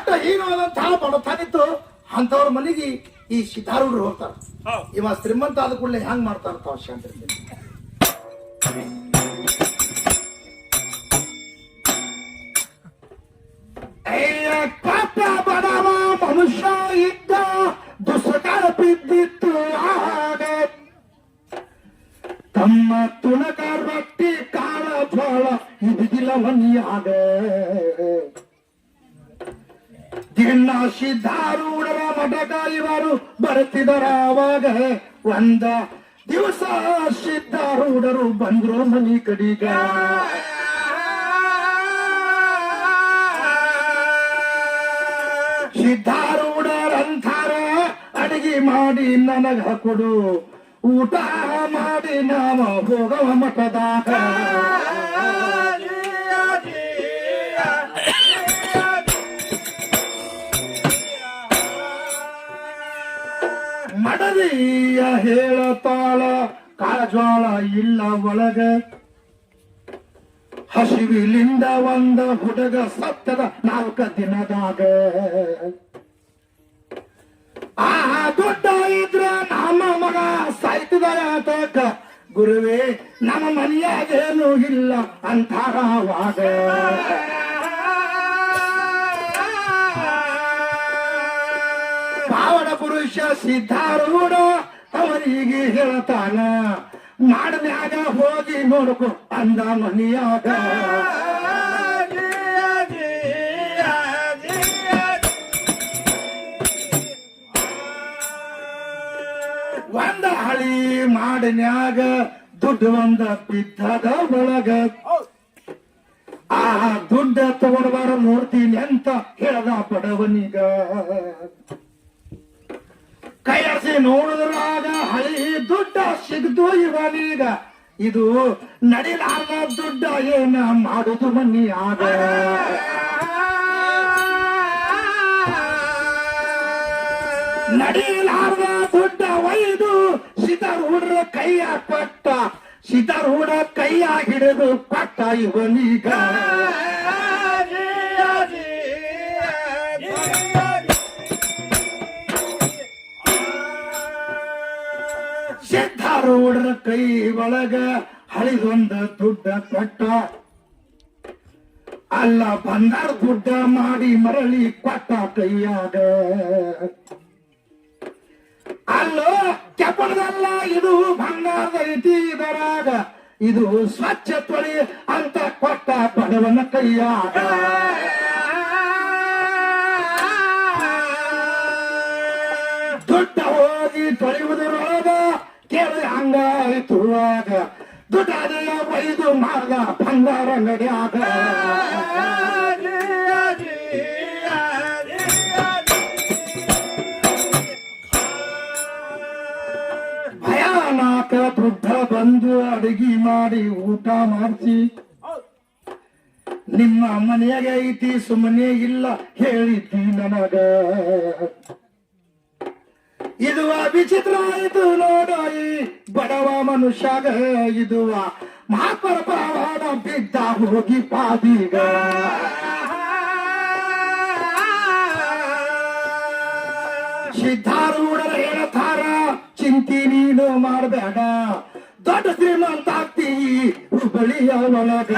ದೊಡ್ಡ ಹೀನವಾದಂತಹ ಬಡತನಿತ್ತು ಅಂತವ್ರ ಮನೆಗೆ ಈ ಸಿತಾರೂಢರು ಹೋಗ್ತಾರ. ಇವ ಶ್ರೀಮಂತ ಆದ ಕೂಡಲೇ ಹೆಂಗ್ ಮಾಡ್ತಾರ ಶಾಂತಿ ಪಾಪ ಬಡವ ಮನುಷ್ಯ ಇದ್ದ ದುಸ್ಸಕಾರ ಬಿದ್ದಿತ್ತು ಆಗ ತಮ್ಮ ತುಣಕಾರ ರೊಟ್ಟಿ ಕಾಳ ಜೋಳ ಇದಿಲ್ಲ ಮನಿಯಾಗ ದಿನ ಸಿದ್ಧಾರೂಢರ ಮಠಕ ಇವರು ಬರ್ತಿದರ ಅವಾಗ ಒಂದ ದಿವಸ ಸಿದ್ಧಾರೂಢರು ಬಂದ್ರು ಮನಿ ಕಡಿಗ ಸಿದ್ಧಾರೂಢರಂತಾರ ಅಡಿಗೆ ಮಾಡಿ ನನಗ ಕೊಡು ಊಟ ಮಾಡಿ ನಾವ ಹೋಗವ ಮಠದಾಗ ಮಡದಿಯ ಹೇಳತಾಳ ಕಾಳಜ್ವಾಳ ಇಲ್ಲ ಒಳಗ ಹಸಿವಿಲಿಂದ ಒಂದ ಹುಡುಗ ಸತ್ತದ 4 ದಿನದಾಗ ಆ ದೊಡ್ಡ ಇದ್ರ ನಮ್ಮ ಮಗ ಸಾಯ್ತದ ಯಾತಕ ಗುರುವೇ ನಮ್ಮ ಮನೆಯಾಗೇನು ಇಲ್ಲ ಅಂತಾರವಾಗ ಪಾವನ ಪುರುಷ ಸಿದ್ಧಾರೂಢ ಅವರಿಗೆ ಹೇಳ್ತಾನ ಮಾಡನ್ಯಾಗ ಹೋಗಿ ನೋಡ್ಕೊ ಅಂದ ಮನಿಯಾಗ ಒಂದ ಹಳಿ ಮಾಡನ್ಯಾಗ ದುಡ್ಡು ಒಂದ ಬಿದ್ದದ ಒಳಗ ಆ ದುಡ್ಡ ತಗೊಂಡ್ಬಾರ ನೋಡ್ತೀನಿ ಅಂತ ಹೇಳ್ದ ಬಡವನಿಗ ಕೈಯಾಡಿಸಿ ನೋಡಿದ್ರಾಗ ಹಳಿ ದುಡ್ಡ ಸಿಗ್ದು ಇವನೀಗ ಇದು ನಡಿಲಾರ್ದ ದುಡ್ಡ ಏನ ಮಾಡುದು ಮನಿಯಾಗ ನಡಿಲಾರ್ದ ದುಡ್ಡ ಒಯ್ದು ಸಿದ್ಧಾರೂಢರ ಕೈಯ ಕೊಟ್ಟ ಸಿದ್ಧಾರೂಢ ಕೈಯ ಹಿಡಿದು ಕೊಟ್ಟ ಇವನೀಗ ಸಿದ್ಧಾರೂಢರ ಕೈ ಒಳಗ ಹಳಿದೊಂದ ದುಡ್ಡ ಕೊಟ್ಟ ಅಲ್ಲ ಬಂಗಾರ ದುಡ್ಡ ಮಾಡಿ ಮರಳಿ ಕೊಟ್ಟ ಕೈಯಾಗ ಅಲ್ಲೋ ಕೆಪ್ಪಳದಲ್ಲ ಇದು ಬಂಗಾರದ ರೀತಿ ಇದರಾಗ ಇದು ಸ್ವಚ್ಛ ತೊಳಿ ಅಂತ ಕೊಟ್ಟ ಬಡವನ ಕೈಯಾಗ ದುಡ್ಡ ಹೋಗಿ ತೊಳೆಯುವುದರೊಳಗ ಕೇಳಿ ಹಂಗಾಯ್ತುವಾಗ ದುಡ್ಡಾದೆಯ ಒಯ್ದು ಮಾರ್ಗ ಬಂಗಾರ ನಡ್ಯಾಗ ಭಯಾನಕ ದುಡ್ಡ ಬಂದು ಅಡಿಗೆ ಮಾಡಿ ಊಟ ಮಾಡಿಸಿ ನಿಮ್ಮ ಮನೆಯಾಗ ಐತಿ ಸುಮ್ಮನೆ ಇಲ್ಲ ಹೇಳಿದ್ದಿ ನನಗ ಇದು ವಿಚಿತ್ರ ಇದು ನೋಡೋಯಿ ಬಡವ ಮನುಷ್ಯಾಗ ಇದು ಮಹಾಪರಪವಾದ ಬಿದ್ದ ಹೋಗಿ ಪಾದಿಗ ಸಿದ್ಧಾರೂಢರ ಹೇಳ್ತಾರ ಚಿಂತಿ ನೀನು ಮಾಡಬೇಡ ದೊಡ್ಡ ಶ್ರೀಮಂತ ಆಗ್ತೀವಿ ಹುಬ್ಬಳ್ಳಿಯ ಒಳಗ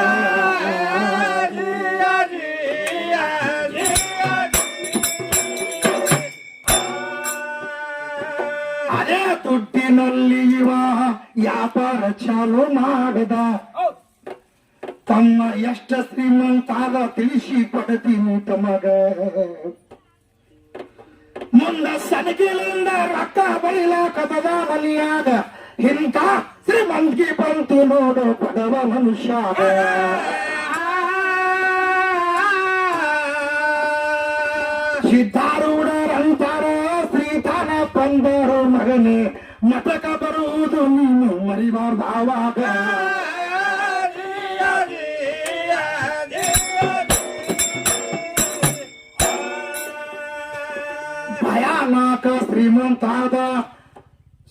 ಅದೇ ದುಡ್ಡಿನಲ್ಲಿ ಇವ ವ್ಯಾಪಾರ ಚಾಲು ಮಾಡದ ತಮ್ಮ ಎಷ್ಟ ಶ್ರೀಮಂತಾದ ತಿಳಿಸಿ ಕೊಡ್ತೀನಿ ತಮಗ ಮುಂದ ಸನಗಿಲಿಂದ ರೊಕ್ಕ ಬೈಲಾಕದ ಮನಿಯಾಗ ಇಂಥ ಶ್ರೀಮಂತಿಗೆ ಬಂತು ನೋಡು ಬಡವ ಮನುಷ್ಯ ಸಿದ್ಧಾರೂಢರಂತಾರ ಶ್ರೀತಾನ ಬಂದರು ಮಗನೇ ಮಠಕ ಬರುವುದು ನೀನು ಮರಿಬಾರ್ದಾವಾಗ ಭಯಾನಕ ಶ್ರೀಮಂತಾದ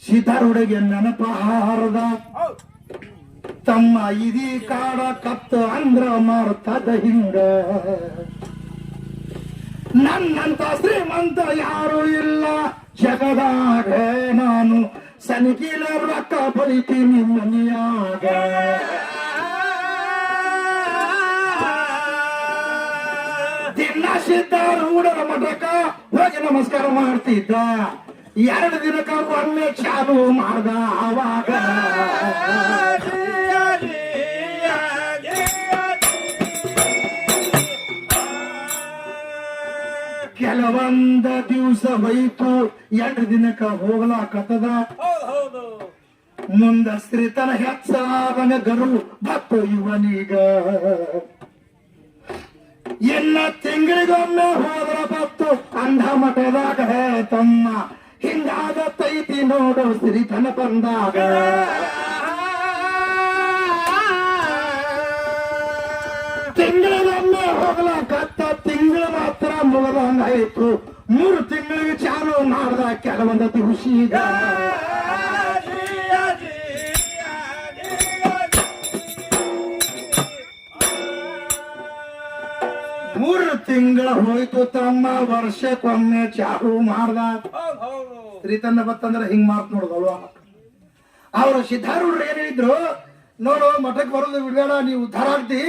ಸಿದ್ಧಾರೂಢಗೆ ನೆನಪಹಾರದ ತಮ್ಮ ಇದೀ ಕಾಡ ಕತ್ತ ಅಂದ್ರ ಮಾರ್ತದ ಹಿಂಗ ನನ್ನಂತ ಶ್ರೀಮಂತ ಯಾರು ಇಲ್ಲ ಜಗದಾಗ, ನಾನು ಸನಿಕಿಲ ರೊಕ್ಕ ಬಳಿತೀನಿ ಮನಿಯಾಗ. ದಿನ ಸಿದ್ಧಾರೂಢರ ಮಠಕ್ಕ ಹೋಗಿ ನಮಸ್ಕಾರ ಮಾಡ್ತಿದ್ದ. 2 ದಿನಕ್ಕ ಒಮ್ಮೆ ಚಾಲು ಮಾಡ್ದ ಆವಾಗ. ಕೆಲವೊಂದ ದಿವಸ ಹೋಯ್ತು, 2 ದಿನಕ್ಕ ಹೋಗ್ಲಾಕತ್ತದ. ಮುಂದ ಸ್ತ್ರೀತನ ಹೆಚ್ಚಾದಂಗ ಗರು ಬತ್ತು ಇವನೀಗ. ಇನ್ನ ತಿಂಗಳಿಗೊಮ್ಮೆ ಹೋದ್ರ ಬತ್ತು ಅಂಧ ಮಠದಾಗ ತಮ್ಮ. ಹಿಂಗಾಗತ್ತೈತಿ ನೋಡು ಸ್ತ್ರೀತನ ಬಂದಾಗ. ತಿಂಗಳಿಗೊಮ್ಮೆ ಹೋಗ್ಲಾಕತ್ತ, ತಿಂಗಳು ಮಾತ್ರ ಮುಗದಂಗಾಯ್ತು. 3 ತಿಂಗಳಿಗೆ ಚಾಲು ಮಾಡ್ದ ಕೆಲವೊಂದ ದಿವಸೀಗ. 3 ತಿಂಗಳ ಹೋಯ್ತು ತಮ್ಮ, ವರ್ಷಕ್ಕೊಮ್ಮೆ ಚಾಲು ಮಾಡ್ದ. ಸ್ತ್ರೀತನ್ನ ಬತ್ತಂದ್ರೆ ಹಿಂಗ್ ಮಾತ್ ನೋಡುದಲ್ವ. ಅವ್ರು ಸಿದ್ಧಾರೂಢರು ಏನ್ ಹೇಳಿದ್ರು, ನೋಡು ಮಠಕ್ಕೆ ಬರೋದು ಬಿಡ್ಬೇಡ, ನೀವು ಉದ್ಧಾರ ಆಗ್ತಿ,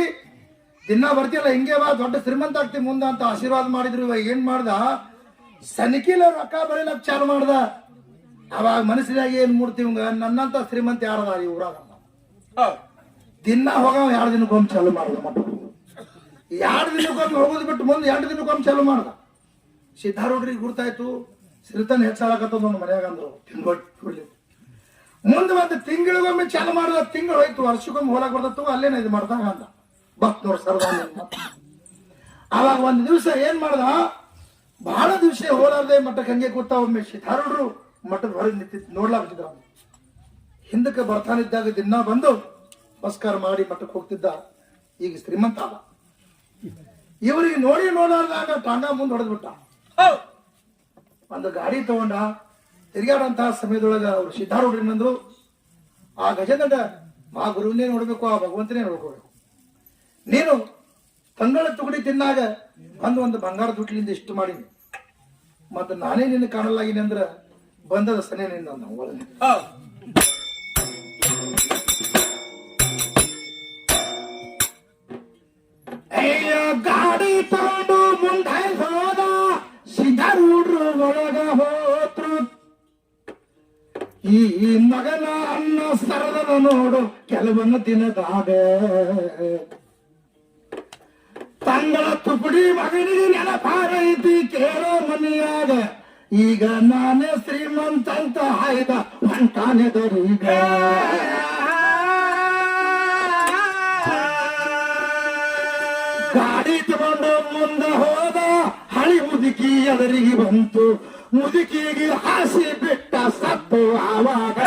ದಿನ ಬರ್ತಿಲ್ಲ, ಹಿಂಗೆ ಬಾ, ದೊಡ್ಡ ಶ್ರೀಮಂತ ಆಗ್ತಿ ಮುಂದ ಅಂತ ಆಶೀರ್ವಾದ ಮಾಡಿದ್ರು. ಇವಾಗ ಏನ್ ಮಾಡ್ದ, ಸನಿಕಿಲ ರೊಕ್ಕ ಬರೀಲಕ್ ಚಾಲು ಮಾಡ್ದ. ಅವಾಗ ಮನಸ್ಸಿನಾಗ ಏನ್ ಮೂಡ್ತೀವಂಗ, ನನ್ನಂತ ಶ್ರೀಮಂತ ಯಾರದ ಈ ಊರಾಗ. ದಿನ ಹೋಗ 2 ದಿನಕ್ಕೊಮ್ಮೆ ಚಾಲು ಮಾಡ್ದ ಮಠ. 2 ದಿನಕ್ಕೊಮ್ಮೆ ಹೋಗೋದು ಬಿಟ್ಟು ಮುಂದೆ 2 ದಿನಕ್ಕೊಮ್ಮೆ ಚಾಲು ಮಾಡ್ದ. ಸಿದ್ಧಾರೂಢರಿಗೆ ಗುರ್ತಾಯ್ತು, ಶ್ರೀತನ್ ಹೆಚ್ಚಾಗತ್ತದ ಒಂದು ಮನ್ಯಾಗ ಅಂದ್ರು. ತಿನ್ಕೊಡ್ಲಿ ಮುಂದೆ ಒಂದು ತಿಂಗಳಿಗೊಮ್ಮೆ ಚಾಲು ಮಾಡ್ದ. ತಿಂಗಳು ಹೋಯ್ತು, ವರ್ಷಕ್ಕೊಮ್ಮೆ ಹೋಲಕ್ ಬರ್ತತ್ತು, ಅಲ್ಲೇನ ಇದು ಮಾಡ್ದಾಗ ಅಂದ. ಬತ್ ನೋಡ್ ಸರ್ದ. ಅವಾಗ ಒಂದು ದಿವಸ ಏನ್ ಮಾಡ್ದ, ಬಹಳ ದಿವಸ ಹೋಲಾರ್ದೆ ಮಠಕ್ಕೆ ಹಂಗೆ ಕೂತ. ಒಮ್ಮೆ ಸಿದ್ಧಾರೂಢರು ಮಠದ ಹೊರಗೆ ನಿಂತಿತ್ತು ನೋಡ್ಲಾಗ್ತಿದ್ರ. ಹಿಂದಕ್ಕೆ ಬರ್ತಾನಿದ್ದಾಗ ದಿನ ಬಂದು ನಮಸ್ಕಾರ ಮಾಡಿ ಮಠಕ್ಕೆ ಹೋಗ್ತಿದ್ದ. ಈಗ ಶ್ರೀಮಂತ ಅಲ್ಲ. ಇವರಿಗೆ ನೋಡಾರ್ದಾಗ ಟಾಂಗ ಮುಂದೆ ಹೊಡೆದ್ಬಿಟ್ಟ. ಒಂದು ಗಾಡಿ ತಗೊಂಡ. ತಿರುಗಾಡಂತಹ ಸಮಯದೊಳಗ ಅವ್ರು ಸಿದ್ಧಾರೂಢರು ಆ ಗಜದಂಡ ಆ ಗುರುವನ್ನೇ ನೋಡ್ಬೇಕು, ಆ ಭಗವಂತನೇ ನೋಡ್ಕೋಬೇಕು. ನೀನು ತಂಗಳ ತುಗಡಿ ತಿನ್ನಾಗ ಒಂದು ಬಂಗಾರ ದುಡ್ಲಿಂದ ಇಷ್ಟು ಮಾಡೀನಿ, ಮತ್ತ ನಾನೇ ನಿನ್ನ ಕಾಣಲಾಗಿನಿ ಅಂದ್ರ ಬಂದದ ಸನೇ ನಿನ್ನ ಒಳಗೆ. ಗಾಡಿ ತಗೊಂಡು ಮುಂದೆ ಹೋದ, ಸಿದ್ಧಾರೂಢರು ಒಳಗ ಹೋತ್ರು. ಈ ಮಗನ ಅನ್ನ ಸರದನ ನೋಡು ಕೆಲವೊಂದು ದಿನದಾಗ. ತಂಗಳ ತುಪಡಿ ಮಗನಿಗೆ ನೆನಪಾರೈತಿ ಕೇಳೋ ಮನೆಯಾಗ. ಈಗ ನಾನೇ ಶ್ರೀಮಂತ ಅಂತ ಆಯ್ದ ಹೊಂಟಾನೆದರೀಗ. ಗಾಡಿ ತಗೊಂಡು ಮುಂದೆ ಹೋದ, ಹಳಿ ಮುದುಕಿ ಎದರಿಗೆ ಬಂತು. ಮುದುಕಿಗೆ ಹಾಸಿ ಬಿಟ್ಟ ಸತ್ತು ಆವಾಗ.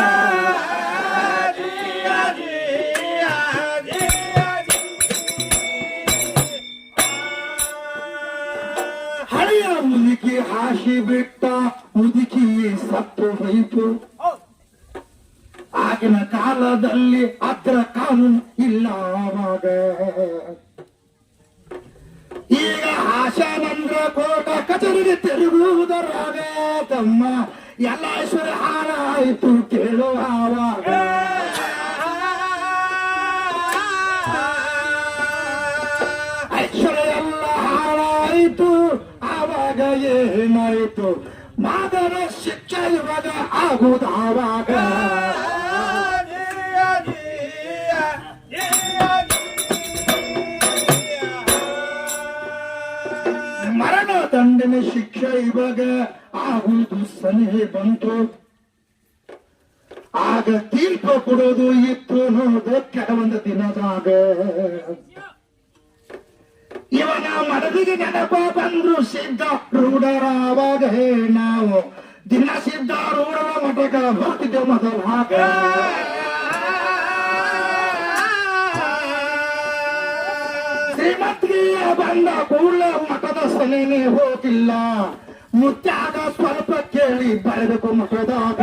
ಹಳೆಯ ಮುದುಕಿ ಹಾಸಿ ಬಿಟ್ಟ, ಮುದುಕಿ ಸತ್ತು ಹೋಯಿತು. ಆಗಿನ ಕಾಲದಲ್ಲಿ ಅದ್ರ ಕಾನೂನು ಇಲ್ಲ ಆವಾಗ. ಈಗ ಆಶಾನಂದ್ರ ಕೋಟ ಕಚೇರಿಗೆ ತಿರುಗುವುದರಾಗ ತಮ್ಮ ಎಲ್ಲ ಐಶ್ವರ್ಯ ಹಾಳ ಆಯಿತು ಕೇಳೋ ಆವಾಗ. ಐಶ್ವರ್ಯ ಎಲ್ಲ ಹಾಳಾಯಿತು ಆವಾಗ. ಏನಾಯಿತು, ಮಾದರ ಶಿಕ್ಷೆ ಇವಾಗ ಆಗುವುದಾವಾಗ. ಮರಣ ದಂಡನೆ ಶಿಕ್ಷೆ ಇವಾಗ ಆಗುವುದು ಸನಿಹೆ ಬಂತು. ಆಗ ತೀರ್ಪು ಕೊಡೋದು ಇತ್ತು ನೋಡು ಕೆಲವೊಂದು ದಿನದಾಗ. ಇವನ ಮನದಿಗೆ ನೆನಪ ಬಂದ್ರು ಸಿದ್ಧಾರೂಢರಾವಾಗ. ನಾವು ದಿನ ಸಿದ್ಧಾರೂಢರ ಮಠಕ ಹೋಗ್ತಿದ್ದೇವೆ ಮೊದಲಾಗ. ಶ್ರೀಮಂತಿಗೆ ಬಂದ ಕೂಡಲೇ ಮಠದ ಸನೇನೆ ಹೋಗಿಲ್ಲ. ಮುತ್ಯಾಗ ಸ್ವಲ್ಪ ಕೇಳಿ ಬರಬೇಕು ಮಠದಾಗ.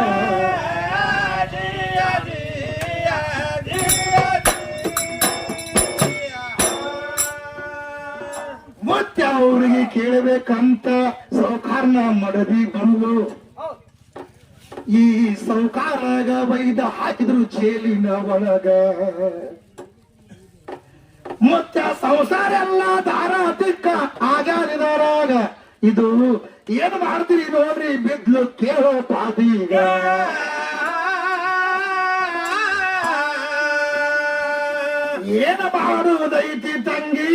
ಮುತ್ಯ ಅವ್ರಿಗೆ ಕೇಳಬೇಕಂತ ಸೌಕಾರನ ಮಡದಿ ಬಂದು ಈ ಸೌಕಾರಾಗ ವೈದ ಹಾಕಿದ್ರು ಜೇಲಿನ ಒಳಗ. ಮುತ್ತ ಸಂಸಾರ ಎಲ್ಲ ದಾರ ತಿಕ್ಕ ಆಗಾರಿದಾರಾಗ ಇದು ಏನ್ ಮಾಡ್ತೀರಿ ನೋಡ್ರಿ ಬಿದ್ಲು ಕೇಳೋ ಪಾದೀಗ. ಏನ ಮಾಡುವುದೈತಿ ತಂಗಿ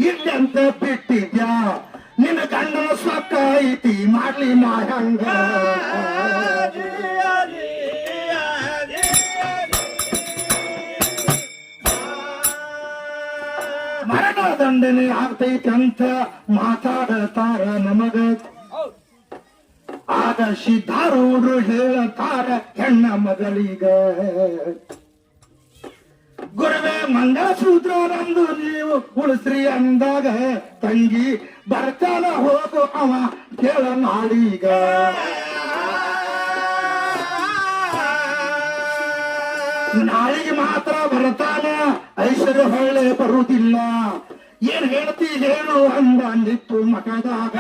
ಇಲ್ಲಂತ ಬಿಟ್ಟಿದ್ಯಾ ನಿನ್ನ ಗಂಡನ ಸ್ವಕ್ಕ ಐತಿ ಮಾಡ್ಲಿ ನಾ ಹಂಗ. ಮರಣ ದಂಡನೆ ಆಗ್ತೈತಿ ಅಂತ ಮಾತಾಡತಾರ ನಮಗ. ಆಗ ಸಿದ್ಧಾರೂಢರು ಹೇಳತಾರ ಹೆಣ್ಣ ಮಗಳಿಗ, ಗುರುವೇ ಮಂಗಲಸೂತ್ರ ನಂದು ನೀವು ಉಳಿಸ್ರಿ ಅಂದಾಗ ತಂಗಿ ಬರ್ತಾನ ಹೋಗು ಅವ ಕೇಳ ನಾಳೀಗ. ನಾಳಿಗೆ ಮಾತ್ರ ಬರ್ತಾನ ಐಶ್ವರ್ಯ ಹೊಳ್ಳೆ ಬರುವುದಿಲ್ಲ. ಏನ್ ಹೇಳ್ತಿ ಹೇಳು ಅಂದ ಅಂದಿತ್ತು ಮಠದಾಗ.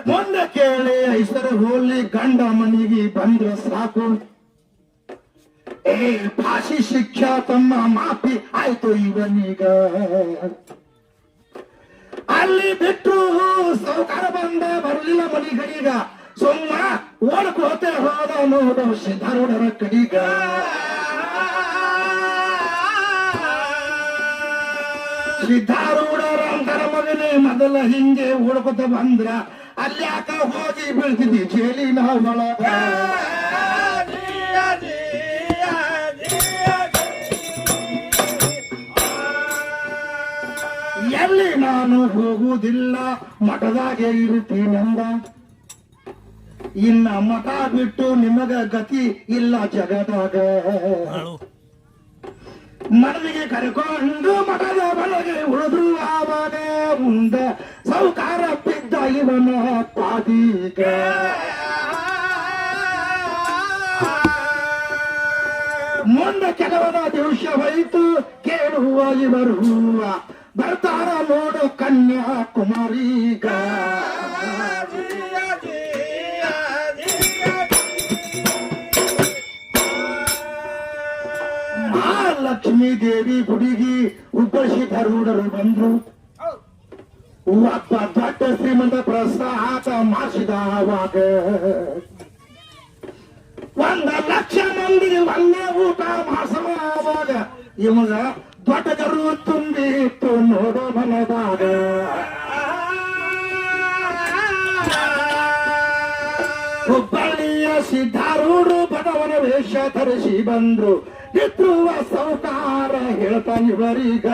ಮುಂದೆ ಕೇಳಿ ಐಶ್ವರ್ಯ ಹೋಲಿ ಗಂಡ ಮನೆಗೆ ಬಂದ್ರೆ ಸಾಕು. ಭಾಷಿ ಶಿಕ್ಷಾ ತಮ್ಮ ಮಾಫಿ ಆಯ್ತು ಇವನೀಗ. ಅಲ್ಲಿ ಬಿಟ್ಟು ಸೌಕಾರ ಬಂದ ಬರಲಿಲ್ಲ ಮನಿಗೀಗ. ಸುಮ್ಮ ಓಡ್ಕೋತೆ ಹೋದ ನೋಡು ಸಿದ್ಧಾರೂಢರ ಕಡಿಗ. ಸಿದ್ಧಾರೂಢರ ಅಂತರ ಮಗನೇ ಮೊದಲ ಹಿಂಗೆ ಓಡ್ಕೋತ ಬಂದ್ರ ಅಲ್ಯಾಕ ಹೋಗಿ ಬೀಳ್ತಿದ್ದಿ ಜೇಲಿನ ಒಳಗ. ಎಲ್ಲಿ ನಾನು ಹೋಗುವುದಿಲ್ಲ ಮಠದಾಗೆ ಇರುತ್ತೀನಂದ. ಇನ್ನ ಮಠ ಬಿಟ್ಟು ನಿಮಗ ಗತಿ ಇಲ್ಲ ಜಗದಾಗ. ಮನವಿಗೆ ಕರ್ಕೊಂಡು ಮಠದ ಒಳಗೆ ಉಳಿದ್ರು ಆವಾಗ ಮುಂದ ಸೌಕಾರ ಬಿದ್ದ ಇವನ ಪಾದೀಗ. ಮುಂದೆ ಕೆಲವರ ದಿವಸ ಹೋಯಿತು ಕೇಳುವ ಇವರು ಬರ್ತಾರ ನೋಡು ಕನ್ಯಾಕುಮಾರೀಗ. ಮಹಾಲಕ್ಷ್ಮೀ ದೇವಿ ಗುಡಿಗೆ ಸಿದ್ಧಾರೂಢರು ಬಂದ್ರು. ಒಬ್ಬ ದೊಡ್ಡ ಶ್ರೀಮಂತ ಪ್ರಸಾದ ಮಾಡಿಸಿದವಾಗ 1,00,000 ಮಂದಿಗೆ ಒಂದೇ ಊಟ ಮಾಡಿಸುವಾಗ ಇವಾಗ ದೊಡ್ಡ ಗರು ತುಂಬಿ ಇತ್ತು ನೋಡೋ ಮನದಾಗ. ಹುಬ್ಬಳ್ಳಿಯ ಸಿದ್ಧಾರೂಢರು ಬಡವನ ವೇಷ ಧರಿಸಿ ಬಂದ್ರು. ನಿತ್ರುವ ಸೌಕಾರ ಹೇಳ್ತಾನಿವರೀಗ.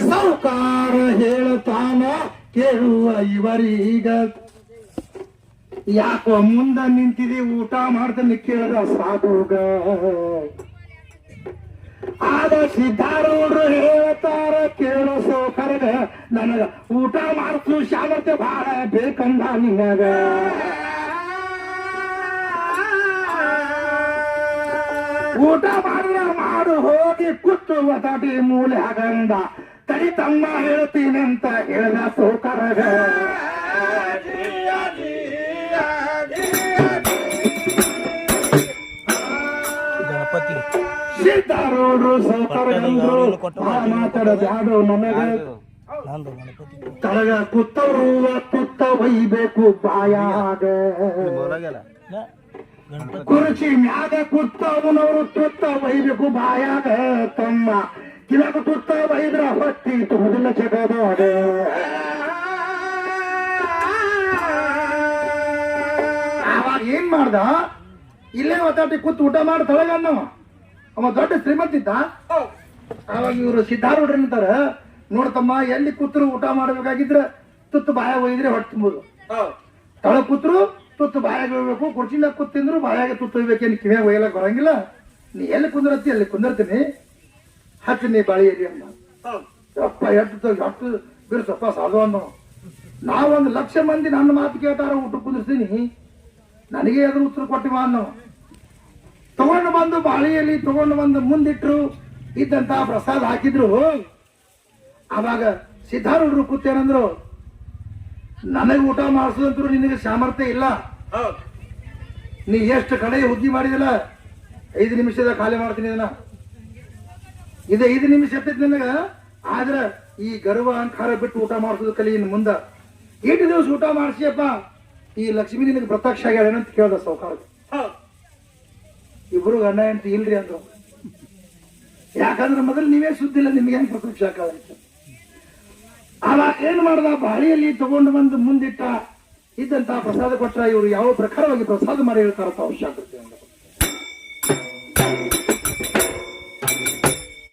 ಸೌಕಾರ ಹೇಳ್ತಾನ ಕೇಳುವ ಇವರೀಗ. ಯಾಕೋ ಮುಂದ ನಿಂತಿದಿ ಊಟ ಮಾಡ್ತಾನೆ ಕೇಳಿದ ಸಾಧುಗ. ಆದ ಸಿದ್ಧಾರೂಢರು ಹೇಳ್ತಾರ ಕೇಳೋ ಸೌಕರ್ಗ ನನಗ ಊಟ ಮಾಡ್ತು ಸಾಮರ್ಥ್ಯ ಬಹಳ ಬೇಕಂದ ನಿನಗ. ಊಟ ಮಾಡಿದ ಮಾಡು ಹೋಗಿ ಕುತ್ತು ಒತಾಟಿ ಮೂಲೆ ಹಗಂಡ ತಡಿ ತಮ್ಮ ಹೇಳ್ತೀನಿ ಅಂತ ಹೇಳಿದ ಸೌಕರ್ಗ. ಸಿದ್ಧಾರೂಢರು ಸೌಕರ್ಯಂದ್ರು ಮಾತಾಡೋದು ನನಗೆ ತಳಗ ಕುತ್ತವರು ತುತ್ತ ಒಯ್ಬೇಕು ಬಾಯಾಗ. ಕುರ್ಚಿ ಮ್ಯಾಗ ಕುತ್ತವನವರು ತುತ್ತ ಒಯ್ಬೇಕು ಬಾಯಾಗ. ತಮ್ಮ ಕಿಲಕ ತುತ್ತ ಒಯ್ದ್ರ ಹೊತ್ತಿ ತುಂಬುದಿಲ್ಲ ಜಗದಾಗ. ಅವಾಗ ಏನ್ ಮಾಡ್ದ, ಇಲ್ಲೇ ಒತ್ತಾಟಿ ಕೂತ್ ಊಟ ಮಾಡಿ ತಳಗನ್ನ. ಅವ ದೊಡ್ಡ ಶ್ರೀಮಂತ ಇದ್ದ. ಅವಾಗ ಇವರು ಸಿದ್ಧಾರೂಢರು ನಿಂತಾರ, ನೋಡ್ತಮ್ಮ ಎಲ್ಲಿ ಕೂತ್ರು ಊಟ ಮಾಡ್ಬೇಕಾಗಿದ್ರ ತುತ್ತು ಬಾಯಾಗ ಒಯ್ದ್ರೆ ಹೊಟ್ಟೆ ತುಂಬೋದು. ತಳ ಕೂತ್ರು ತುತ್ತು ಬಾಯಾಗ ಒಯ್ಬೇಕು, ಕುರ್ಚಿನಾಗ ಕೂತಿಂದ್ರು ಬಾಯಾಗ ತುತ್ತು ಒಯ್ಬೇಕೇನು ಕಿವಿಯಾಗ ಒಯ್ಯಲಕ್ ಬರಂಗಿಲ್ಲ. ನೀ ಎಲ್ಲಿ ಕುಂದಿರತ್ತಿ ಅಲ್ಲಿ ಕುಂದಿರ್ತೀನಿ, ಹಚ್ಚ ನೀ ಬಾಳಿಯಲ್ಲಿ ಅಮ್ಮ. ಅಪ್ಪ ಎಷ್ಟು ಬಿರ್ಸಪ್ಪ ಸಾಧು ಅನ್ನೋ ನಾವೊಂದು 1,00,000 ಮಂದಿ ನನ್ನ ಮಾತು ಕೇಳ್ತಾರ, ಊಟ ಕುದಿಸ್ತೀನಿ, ನನಗೆ ಅದ್ರ ಉತ್ತರ ಕೊಟ್ಟಿವ ನಾವು. ತಗೊಂಡು ಬಂದು ಬಾಳಿಯಲ್ಲಿ ತಗೊಂಡು ಬಂದು ಮುಂದಿಟ್ರು, ಇದ್ದಂತ ಪ್ರಸಾದ ಹಾಕಿದ್ರು. ಅವಾಗ ಸಿದ್ಧಾರೂಢರು ಕೂತೇನಂದ್ರು, ನನಗೆ ಊಟ ಮಾಡಿಸೋದಂತರೂ ನಿನಗೆ ಸಾಮರ್ಥ್ಯ ಇಲ್ಲ. ನೀ ಎಷ್ಟು ಕಡೆ ಹುದ್ದಿ ಮಾಡಿದಿಲ್ಲ, 5 ನಿಮಿಷದ ಖಾಲಿ ಮಾಡ್ತೀನಿ ಇದನ್ನ. ಇದು 5 ನಿಮಿಷ ಎತ್ತೈತಿ ನಿನಗ. ಆದ್ರ ಈ ಗರ್ವ ಅಹಂಕಾರ ಬಿಟ್ಟು ಊಟ ಮಾಡಿಸೋದು ಕಲಿ. ಇನ್ನು ಮುಂದ 8 ದಿವಸ ಊಟ ಮಾಡಿಸಿಯಪ್ಪ, ಈ ಲಕ್ಷ್ಮೀ ನಿನಗೆ ಪ್ರತ್ಯಕ್ಷ ಆಗ್ಯಾಳೇನಂತ ಕೇಳ್ದ ಸಾವುಕಾರ. ಇಬ್ರು ಗಂಡ ಹೆಂಡತಿ ಇಲ್ರಿ ಅಂದ್ರು. ಯಾಕಂದ್ರೆ ಮೊದಲು ನೀವೇ ಸುದ್ದಿಲ್ಲ, ನಿಮ್ಗೆ ಹೆಂಗ್ ಪ್ರತ್ಯಕ್ಷ ಆಕಾದಂತ. ಅವಾಗ ಏನ್ ಮಾಡ್ದ, ಬಾಳಿಯಲ್ಲಿ ತಗೊಂಡು ಬಂದು ಮುಂದಿಟ್ಟ, ಇದ್ದಂತ ಪ್ರಸಾದ ಕೊಟ್ಟ. ಇವರು ಯಾವ ಪ್ರಕಾರವಾಗಿ ಪ್ರಸಾದ ಮಾಡಿ ಹೇಳ್ತಾರ ತಾವು ಶಾಸ್ತ್ರ.